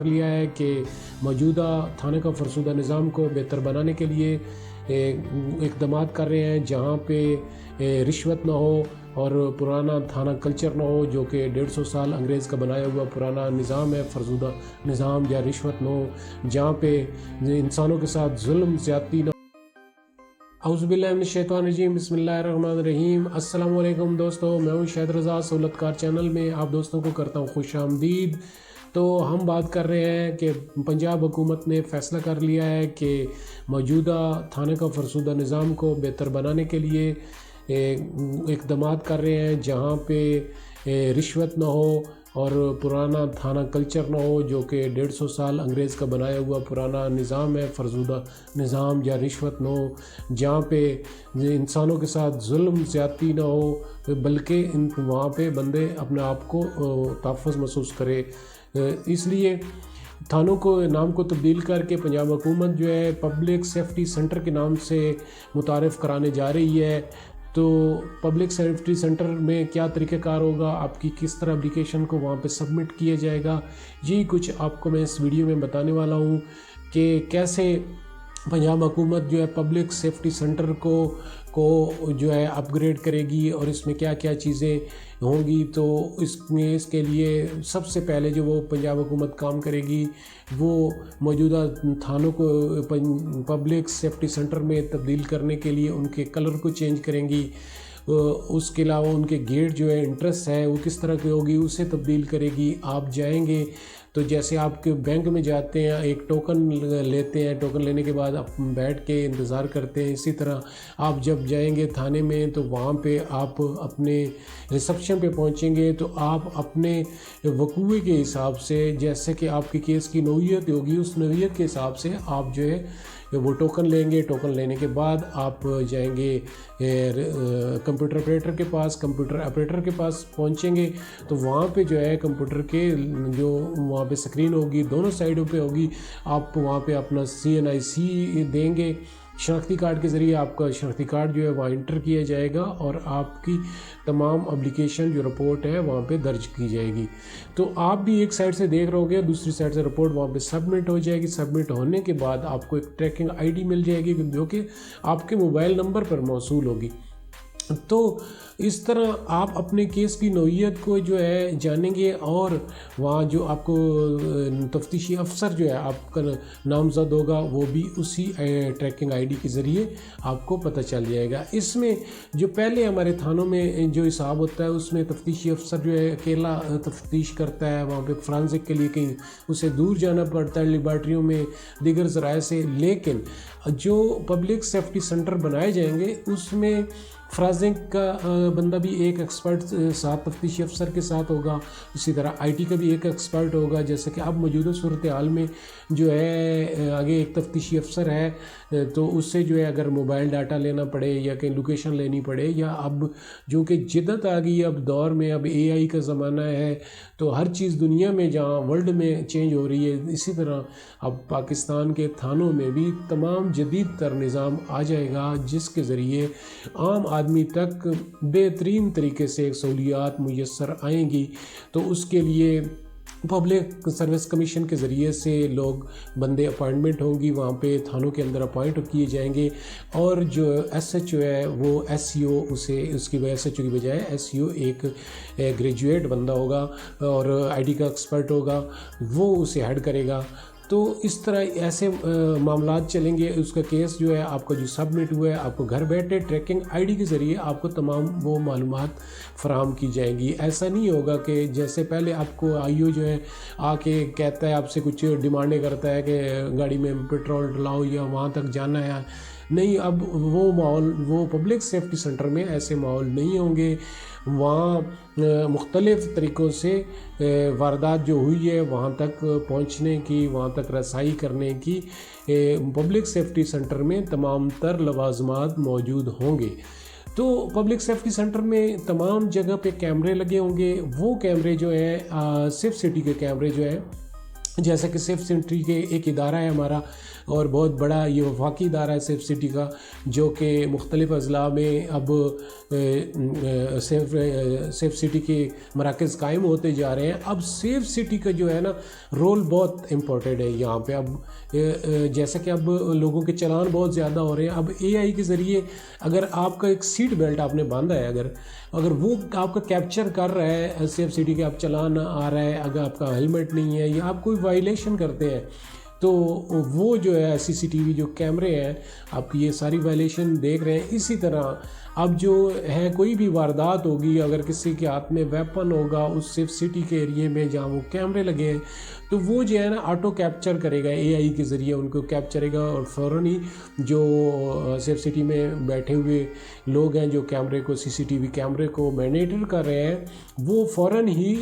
لیا ہے کہ موجودہ تھانے کا فرسودہ نظام کو بہتر بنانے کے لیے اقدامات کر رہے ہیں، جہاں پہ رشوت نہ ہو اور پرانا تھانہ کلچر نہ ہو، جو کہ 150 سال انگریز کا بنایا ہوا پرانا نظام ہے، فرسودہ نظام یا رشوت نہ ہو، جہاں پہ انسانوں کے ساتھ ظلم زیادتی نہ ہو۔ اعوذ باللہ من الشیطان الرجیم، بسم اللہ الرحمن الرحیم۔ السلام علیکم دوستو، میں ہوں شاہد رضا، سہولت کار چینل میں آپ دوستوں کو کرتا ہوں خوش آمدید۔ تو ہم بات کر رہے ہیں کہ پنجاب حکومت نے فیصلہ کر لیا ہے کہ موجودہ تھانے کا فرسودہ نظام کو بہتر بنانے کے لیے اقدامات کر رہے ہیں، جہاں پہ رشوت نہ ہو اور پرانا تھانہ کلچر نہ ہو، جو کہ 150 سال انگریز کا بنایا ہوا پرانا نظام ہے، فرسودہ نظام یا رشوت نہ ہو، جہاں پہ انسانوں کے ساتھ ظلم زیادتی نہ ہو، بلکہ وہاں پہ بندے اپنے آپ کو تحفظ محسوس کرے۔ اس لیے تھانوں کو نام کو تبدیل کر کے پنجاب حکومت جو ہے پبلک سیفٹی سینٹر کے نام سے متعارف کرانے جا رہی ہے۔ تو پبلک سیفٹی سینٹر میں کیا طریقہ کار ہوگا، آپ کی کس طرح اپلیکیشن کو وہاں پہ سبمٹ کیا جائے گا، یہی کچھ آپ کو میں اس ویڈیو میں بتانے والا ہوں کہ کیسے پنجاب حکومت جو ہے پبلک سیفٹی سینٹر کو جو ہے اپ گریڈ کرے گی اور اس میں کیا کیا چیزیں ہوں گی۔ تو اس کے لیے سب سے پہلے جو وہ پنجاب حکومت کام کرے گی وہ موجودہ تھانوں کو پبلک سیفٹی سینٹر میں تبدیل کرنے کے لیے ان کے کلر کو چینج کریں گی۔ اس کے علاوہ ان کے گیٹ جو ہے انٹرس ہے وہ کس طرح کی ہوگی اسے تبدیل کرے گی۔ آپ جائیں گے تو جیسے آپ کے بینک میں جاتے ہیں، ایک ٹوکن لیتے ہیں، ٹوکن لینے کے بعد آپ بیٹھ کے انتظار کرتے ہیں، اسی طرح آپ جب جائیں گے تھانے میں تو وہاں پہ آپ اپنے ریسپشن پہ پہنچیں گے تو آپ اپنے وقوع کے حساب سے، جیسے کہ آپ کے کیس کی نوعیت ہوگی، اس نوعیت کے حساب سے آپ جو ہے وہ ٹوکن لیں گے۔ ٹوکن لینے کے بعد آپ جائیں گے کمپیوٹر آپریٹر کے پاس پہنچیں گے تو وہاں پہ جو ہے کمپیوٹر کے جو وہاں پہ سکرین ہوگی دونوں سائڈوں پہ ہوگی، آپ وہاں پہ اپنا CNIC دیں گے، شناختی کارڈ کے ذریعے آپ کا شناختی کارڈ جو ہے وہاں انٹر کیا جائے گا اور آپ کی تمام اپلیکیشن جو رپورٹ ہے وہاں پہ درج کی جائے گی۔ تو آپ بھی ایک سائڈ سے دیکھ رہے ہوں گے، دوسری سائڈ سے رپورٹ وہاں پہ سبمٹ ہو جائے گی۔ سبمٹ ہونے کے بعد آپ کو ایک ٹریکنگ ID مل جائے گی جو کہ آپ کے موبائل نمبر پر موصول ہوگی۔ تو اس طرح آپ اپنے کیس کی نوعیت کو جو ہے جانیں گے اور وہاں جو آپ کو تفتیشی افسر جو ہے آپ کا نامزد ہوگا وہ بھی اسی ٹریکنگ ID کے ذریعے آپ کو پتہ چل جائے گا۔ اس میں جو پہلے ہمارے تھانوں میں جو حساب ہوتا ہے اس میں تفتیشی افسر جو ہے اکیلا تفتیش کرتا ہے، وہاں پہ فرانزک کے لیے کہیں اسے دور جانا پڑتا ہے لیبارٹریوں میں دیگر ذرائع سے، لیکن جو پبلک سیفٹی سینٹر بنائے جائیں گے اس میں فرانزک کا بندہ بھی ایک ایکسپرٹ ساتھ تفتیشی افسر کے ساتھ ہوگا، اسی طرح IT کا بھی ایک ایکسپرٹ ہوگا۔ جیسے کہ اب موجودہ صورتحال میں جو ہے آگے ایک تفتیشی افسر ہے تو اس سے جو ہے اگر موبائل ڈاٹا لینا پڑے یا کہیں لوکیشن لینی پڑے، یا اب جو کہ جدت آ گئی اب دور میں، اب AI کا زمانہ ہے تو ہر چیز دنیا میں جہاں ورلڈ میں چینج ہو رہی ہے، اسی طرح اب پاکستان کے تھانوں میں بھی تمام جدید تر نظام آ جائے گا جس کے ذریعے عام آدمی تک بہترین طریقے سے سہولیات میسر آئیں گی۔ تو اس کے لیے پبلک سروس کمیشن کے ذریعے سے لوگ بندے اپائنٹمنٹ ہوں گی، وہاں پہ تھانوں کے اندر اپوائنٹ کیے جائیں گے، اور جو SHO ہے وہ SCO اس کی SHO کی بجائے SCO ایک گریجویٹ بندہ ہوگا اور ID کا ایکسپرٹ ہوگا، وہ اسے ہیڈ کرے گا۔ تو اس طرح ایسے معاملات چلیں گے۔ اس کا کیس جو ہے آپ کا جو سبمٹ ہوا ہے آپ کو گھر بیٹھے ٹریکنگ ID کے ذریعے آپ کو تمام وہ معلومات فراہم کی جائیں گی۔ ایسا نہیں ہوگا کہ جیسے پہلے آپ کو IO جو ہے آ کے کہتا ہے، آپ سے کچھ ڈیمانڈیں کرتا ہے کہ گاڑی میں پیٹرول ڈلاؤ یا وہاں تک جانا ہے، نہیں، اب وہ ماحول وہ پبلک سیفٹی سینٹر میں ایسے ماحول نہیں ہوں گے۔ وہاں مختلف طریقوں سے واردات جو ہوئی ہے وہاں تک پہنچنے کی، وہاں تک رسائی کرنے کی پبلک سیفٹی سینٹر میں تمام تر لوازمات موجود ہوں گے۔ تو پبلک سیفٹی سینٹر میں تمام جگہ پہ کیمرے لگے ہوں گے۔ وہ کیمرے جو ہیں سیف سٹی کے کیمرے جو ہیں جیسا کہ سیف سٹی کے ایک ادارہ ہے ہمارا، اور بہت بڑا یہ وفاقی ادارہ ہے سیف سٹی کا، جو کہ مختلف اضلاع میں اب سیف سٹی کے مراکز قائم ہوتے جا رہے ہیں۔ اب سیف سٹی کا جو ہے نا رول بہت امپورٹنٹ ہے یہاں پہ۔ اب جیسا کہ اب لوگوں کے چلان بہت زیادہ ہو رہے ہیں، اب اے آئی کے ذریعے اگر آپ کا ایک سیٹ بیلٹ آپ نے باندھا ہے، اگر وہ آپ کا کیپچر کر رہا ہے سیف سٹی کے، آپ چلان آ رہا ہے، اگر آپ کا ہیلمٹ نہیں ہے یا آپ کوئی وائلیشن کرتے ہیں، تو وہ جو ہے سی سی ٹی وی جو کیمرے ہیں آپ کی یہ ساری وائلیشن دیکھ رہے ہیں۔ اسی طرح اب جو ہے کوئی بھی واردات ہوگی، اگر کسی کے ہاتھ میں ویپن ہوگا اس سیف سٹی کے ایریے میں جہاں وہ کیمرے لگے ہیں، تو وہ جو ہے نا آٹو کیپچر کرے گا، اے آئی کے ذریعے ان کو کیپچر کرے گا، اور فوراً ہی جو سیف سٹی میں بیٹھے ہوئے لوگ ہیں جو کیمرے کو سی سی ٹی وی کیمرے کو مینیٹر کر رہے ہیں، وہ فوراً ہی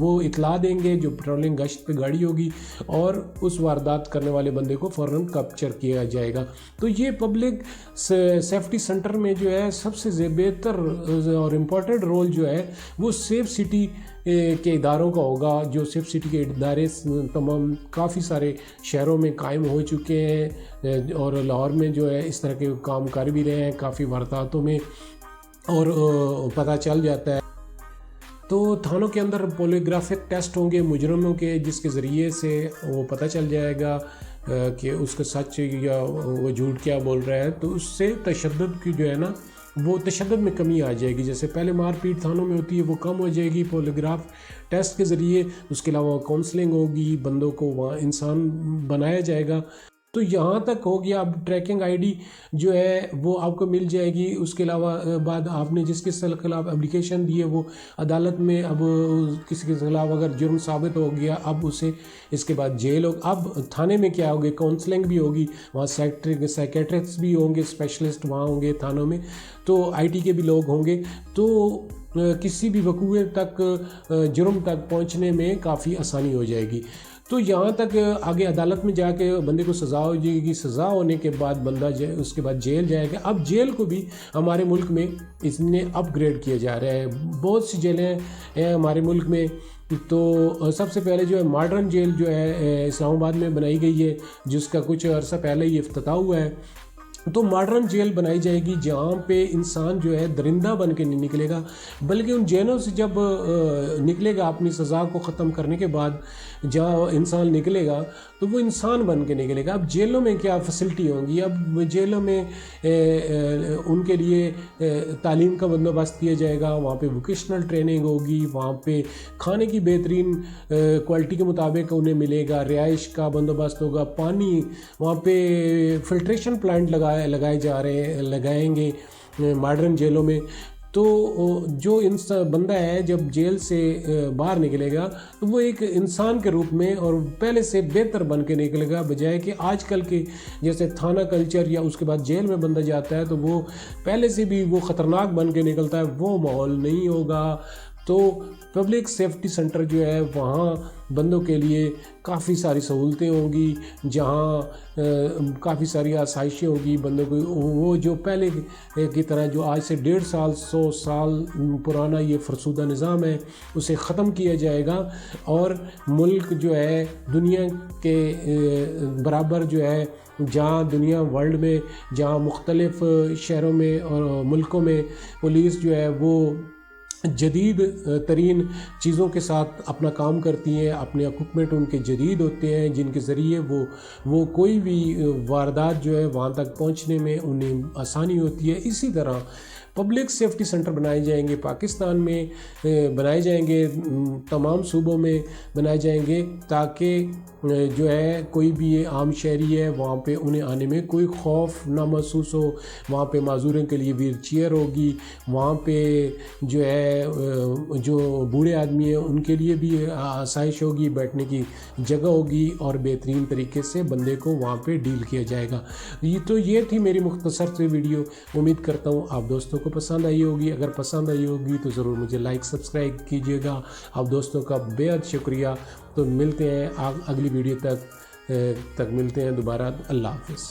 وہ اطلاع دیں گے جو پیٹرولنگ گشت پہ گاڑی ہوگی، اور اس واردات کرنے والے بندے کو فوراً کیپچر کیا جائے گا۔ تو یہ پبلک سیفٹی سینٹر میں جو ہے سب سے بہتر اور امپورٹنٹ رول جو ہے وہ سیف سٹی کے اداروں کا ہوگا، جو سیف سٹی کے ادارے تمام کافی سارے شہروں میں قائم ہو چکے ہیں، اور لاہور میں جو ہے اس طرح کے کام کر بھی رہے ہیں کافی وارداتوں میں، اور پتہ چل جاتا ہے۔ تو تھانوں کے اندر پولیگرافک ٹیسٹ ہوں گے مجرموں کے، جس کے ذریعے سے وہ پتہ چل جائے گا کہ اس کا سچ یا وہ جھوٹ کیا بول رہا ہے۔ تو اس سے تشدد کی جو ہے نا وہ تشدد میں کمی آ جائے گی، جیسے پہلے مار پیٹ تھانوں میں ہوتی ہے وہ کم ہو جائے گی پولیگراف ٹیسٹ کے ذریعے۔ اس کے علاوہ کاؤنسلنگ ہوگی، بندوں کو وہاں انسان بنایا جائے گا۔ تو یہاں تک ہو گیا۔ اب ٹریکنگ آئی ڈی جو ہے وہ آپ کو مل جائے گی۔ اس کے علاوہ بعد آپ نے جس کے خلاف اپلیکیشن دی ہے وہ عدالت میں، اب کسی کے خلاف اگر جرم ثابت ہو گیا، اب اسے اس کے بعد جیل ہو۔ اب تھانے میں کیا ہوگی، کاؤنسلنگ بھی ہوگی، وہاں سائیکیٹرسٹ بھی ہوں گے، اسپیشلسٹ وہاں ہوں گے تھانوں میں، تو آئی ٹی کے بھی لوگ ہوں گے۔ تو کسی بھی وقوع تک، جرم تک پہنچنے میں کافی آسانی ہو جائے گی۔ تو یہاں تک آگے عدالت میں جا کے بندے کو سزا ہو جائے گی، سزا ہونے کے بعد بندہ اس کے بعد جیل جائے گا۔ اب جیل کو بھی ہمارے ملک میں اس نے اپ گریڈ کیا جا رہا ہے۔ بہت سی جیلیں ہیں ہمارے ملک میں۔ تو سب سے پہلے جو ہے ماڈرن جیل جو ہے اسلام آباد میں بنائی گئی ہے، جس کا کچھ عرصہ پہلے ہی افتتاح ہوا ہے۔ تو ماڈرن جیل بنائی جائے گی جہاں پہ انسان جو ہے درندہ بن کے نہیں نکلے گا، بلکہ ان جیلوں سے جب نکلے گا اپنی سزا کو ختم کرنے کے بعد، جہاں انسان نکلے گا تو وہ انسان بن کے نکلے گا۔ اب جیلوں میں کیا فیسلٹی ہوں گی، اب جیلوں میں ان کے لیے تعلیم کا بندوبست کیا جائے گا، وہاں پہ ووکیشنل ٹریننگ ہوگی، وہاں پہ کھانے کی بہترین کوالٹی کے مطابق انہیں ملے گا، رہائش کا بندوبست ہوگا، پانی وہاں پہ فلٹریشن پلانٹ لگائیں گے ماڈرن جیلوں میں۔ تو جو بندہ ہے جب جیل سے باہر نکلے گا تو وہ ایک انسان کے روپ میں اور پہلے سے بہتر بن کے نکلے گا، بجائے کہ آج کل کے جیسے تھانہ کلچر یا اس کے بعد جیل میں بندہ جاتا ہے تو وہ پہلے سے بھی وہ خطرناک بن کے نکلتا ہے، وہ ماحول نہیں ہوگا۔ تو پبلک سیفٹی سینٹر جو ہے وہاں بندوں کے لیے کافی ساری سہولتیں ہوں گی، جہاں کافی ساری آسائشیں ہوں گی بندوں کو۔ وہ جو پہلے کی طرح جو آج سے 150 100 سال پرانا یہ فرسودہ نظام ہے اسے ختم کیا جائے گا، اور ملک جو ہے دنیا کے برابر جو ہے، جہاں دنیا ورلڈ میں جہاں مختلف شہروں میں اور ملکوں میں پولیس جو ہے وہ جدید ترین چیزوں کے ساتھ اپنا کام کرتی ہیں، اپنے اکوپمنٹ ان کے جدید ہوتے ہیں، جن کے ذریعے وہ کوئی بھی واردات جو ہے وہاں تک پہنچنے میں انہیں آسانی ہوتی ہے۔ اسی طرح پبلک سیفٹی سینٹر بنائے جائیں گے، پاکستان میں بنائے جائیں گے، تمام صوبوں میں بنائے جائیں گے، تاکہ جو ہے کوئی بھی عام شہری ہے وہاں پہ انہیں آنے میں کوئی خوف نہ محسوس ہو۔ وہاں پہ معذوروں کے لیے ویل چیئر ہوگی، وہاں پہ جو ہے جو بوڑھے آدمی ہیں ان کے لیے بھی آسائش ہوگی، بیٹھنے کی جگہ ہوگی، اور بہترین طریقے سے بندے کو وہاں پہ ڈیل کیا جائے گا۔ تو یہ تھی میری مختصر سی ویڈیو، امید کرتا ہوں آپ دوستوں کو پسند آئی ہوگی۔ اگر پسند آئی ہوگی تو ضرور مجھے لائک سبسکرائب کیجیے گا۔ آپ دوستوں کا بے حد شکریہ۔ تو ملتے ہیں اگلی ویڈیو تک ملتے ہیں دوبارہ۔ اللہ حافظ۔